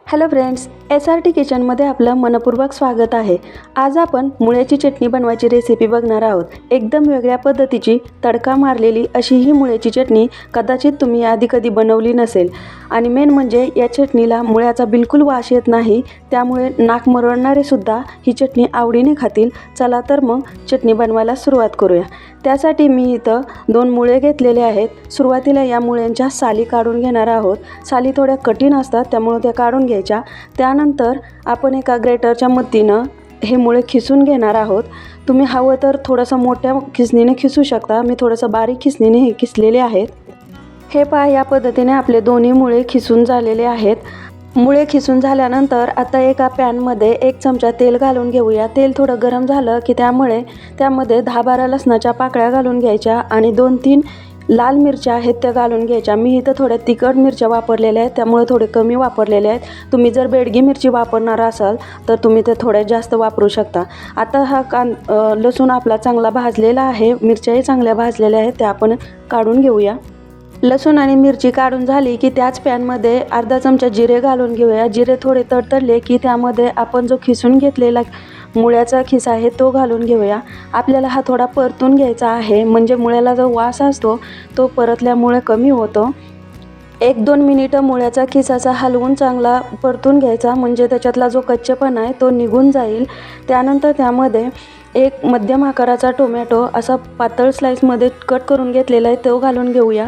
Hello friends, SRT किचनमध्ये आपलं मनपूर्वक स्वागत आहे। आज आपण मुळ्याची चटणी बनवायची रेसिपी बघणार आहोत। एकदम वेगळ्या पद्धतीची तडका मारलेली अशी ही मुळ्याची चटणी कदाचित तुम्ही आधी कधी बनवली नसेल आणि मेन म्हणजे या चटणीला मुळ्याचा बिलकुल वास येत नाही, त्यामुळे नाक मरळणारे सुद्धा ही चटणी आवडीने खातील। चला तर मग चटणी बनवायला सुरुवात करूया। त्यासाठी मी इथं 2 मुळे घेतलेले आहेत। सुरुवातीला या मुळ्यांच्या साली काढून घेणार आहोत। साली थोड्या कठीण असतात, त्यामुळे त्या काढून घ्यायच्या। त्यानंतर आपण एका ग्रेटरच्या मदतीने हे मुळे खिसून घेणार आहोत। तुम्ही हवं तर थोडंसं मोठ्या खिसणीने खिसू शकता। मी थोडंसं बारीक खिसणीने हे खिसलेले आहेत। हे पहा, या पद्धतीने आपले दोन्ही मुळे खिसून झालेले आहेत। मुळे खिसून झाल्यानंतर आता एका पॅनमध्ये 1 चमचा तेल घालून घेऊया। तेल थोडं गरम झालं की त्यामध्ये 10-12 लसणाच्या पाकळ्या घालून घ्यायच्या आणि 2-3 लाल मिरच्या आहेत त्या घालून घ्यायच्या। मी इथं थोड्या तिखट मिरच्या वापरलेल्या आहेत, त्यामुळे थोडे कमी वापरलेले आहेत। तुम्ही जर बेडगी मिरची वापरणार असाल तर तुम्ही ते थोडे जास्त वापरू शकता। आता हा लसूण आपला चांगला भाजलेला आहे, मिरच्याही चांगल्या भाजलेल्या आहेत, त्या आपण काढून घेऊया। लसूण आणि मिरची काढून झाली की त्याच पॅनमध्ये अर्धा चमचा जिरे घालून घेऊया। जिरे थोडे तडतडले की त्यामध्ये आपण जो खिसून घेतलेला मुळ्याचा खिसा आहे तो घालून घेऊया। आपल्याला हा थोडा परतून घ्यायचा आहे, म्हणजे मुळ्याला जो वास असतो तो परतल्यामुळे कमी होतो। 1-2 मिनिटं मुळ्याचा खिसाचा हलवून चांगला परतून घ्यायचा, म्हणजे त्याच्यातला जो कच्चेपणा आहे तो निघून जाईल। त्यानंतर त्यामध्ये 1 मध्यम आकाराचा टोमॅटो असा पातळ स्लाइसमध्ये कट करून घेतलेला आहे तो घालून घेऊया।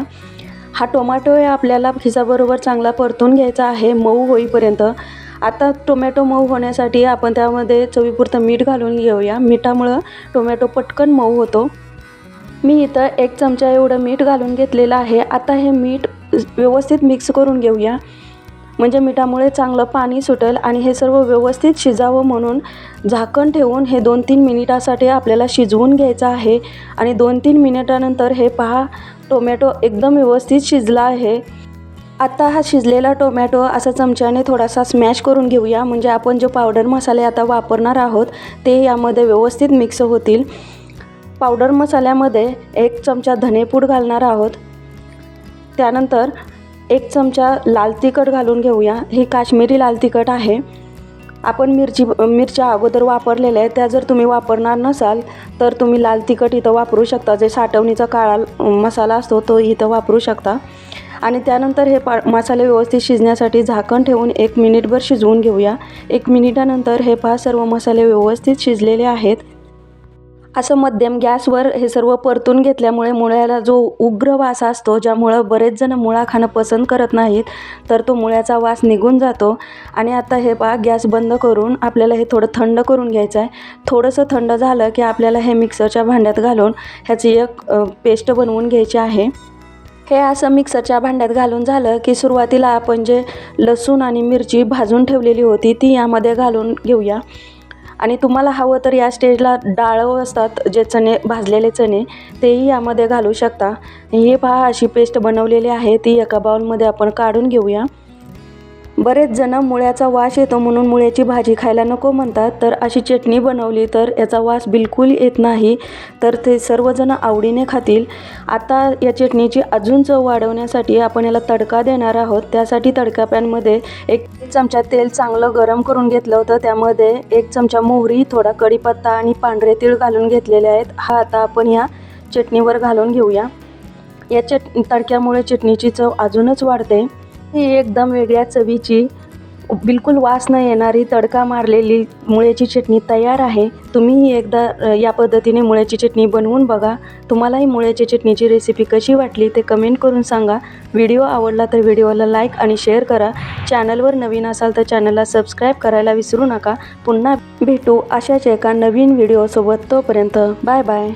हा टोमॅटो आपल्याला खिसाबरोबर चांगला परतून घ्यायचा आहे, मऊ होईपर्यंत। आता टोमॅटो मऊ होण्यासाठी आपण त्यामध्ये चवीपुरतं मीठ घालून घेऊया। मिठामुळं टोमॅटो पटकन मऊ होतो। मी इथं 1 चमचा एवढं मीठ घालून घेतलेलं आहे। आता हे मीठ व्यवस्थित मिक्स करून घेऊया, म्हणजे मिठामुळे चांगलं पाणी सुटेल आणि हे सर्व व्यवस्थित शिजावं म्हणून झाकण ठेवून हे 2-3 मिनिटासाठी आपल्याला शिजवून घ्यायचं आहे। आणि 2-3 मिनिटानंतर हे पहा, टोमॅटो एकदम व्यवस्थित शिजला आहे। आता हा शिजलेला टोमॅटो असा चमच्याने थोडासा स्मॅश करून घेऊया, म्हणजे आपण जो पावडर मसाले आता वापरणार आहोत ते यामध्ये व्यवस्थित मिक्स होतील। पावडर मसाल्यामध्ये 1 चमचा धनेपूड घालणार आहोत। त्यानंतर 1 चमचा लाल तिखट घालून घेऊया। ही काश्मीरी लाल तिखट आहे। आपण मिरच्या अगोदर वापरलेल्या आहेत, त्या जर तुम्ही वापरणार नसाल तर तुम्ही लाल तिखट इथं वापरू शकता। जे साठवणीचा काळा मसाला असतो तो इथं वापरू शकता। आणि त्यानंतर हे मसाले व्यवस्थित शिजण्यासाठी झाकण ठेवून 1 मिनिटभर शिजवून घेऊया। 1 मिनिटानंतर हे पहा, सर्व मसाले व्यवस्थित शिजलेले आहेत। असं मध्यम गॅसवर हे सर्व परतून घेतल्यामुळे मुळ्याला जो उग्र वास असतो, ज्यामुळं बरेच जण मुळा खाणं पसंत करत नाहीत, तर तो मुळ्याचा वास निघून जातो। आणि आता हे पहा, गॅस बंद करून आपल्याला हे थोडं थंड करून घ्यायचं आहे। थोडंसं थंड झालं की आपल्याला हे मिक्सरच्या भांड्यात घालून ह्याची एक पेस्ट बनवून घ्यायची आहे। हे असं मिक्सरच्या भांड्यात घालून झालं की सुरुवातीला आपण जे लसूण आणि मिरची भाजून ठेवलेली होती ती यामध्ये घालून घेऊया। आणि तुम्हाला हवं तर या स्टेजला डाळं असतात, जे चणे, भाजलेले चणे, तेही यामध्ये घालू शकता। हे पहा, अशी पेस्ट बनवलेली आहे, ती एका बाउलमध्ये आपण काढून घेऊया। बरेच जण मुळ्याचा वास येतो म्हणून मुळ्याची भाजी खायला नको म्हणतात, तर अशी चटणी बनवली तर याचा वास बिलकुल येत नाही, तर ते सर्वजण आवडीने खातील। आता या चटणीची अजून चव वाढवण्यासाठी आपण याला तडका देणार आहोत। त्यासाठी तडका पॅनमध्ये 1 चमचा तेल चांगलं गरम करून घेतलं होतं। त्यामध्ये 1 चमचा मोहरी, थोडा कढीपत्ता आणि पांढरे तीळ घालून घेतलेले आहेत। हा आता आपण या चटणीवर घालून घेऊया। या तडक्यामुळे चटणीची चव अजूनच वाढते। ही एकदम वेगळ्या चवीची, बिलकुल वास न येणारी तडका मारलेली मुळ्याची चटणी तयार आहे। तुम्हीही एकदा या पद्धतीने मुळ्याची चटणी बनवून बघा। तुम्हालाही मुळ्याची चटणीची रेसिपी कशी वाटली ते कमेंट करून सांगा। व्हिडिओ आवडला तर व्हिडिओला लाईक आणि शेअर करा। चॅनलवर नवीन असाल तर चॅनलला सबस्क्राईब करायला विसरू नका। पुन्हा भेटू अशाच एका नवीन व्हिडिओसोबत। तोपर्यंत बाय बाय।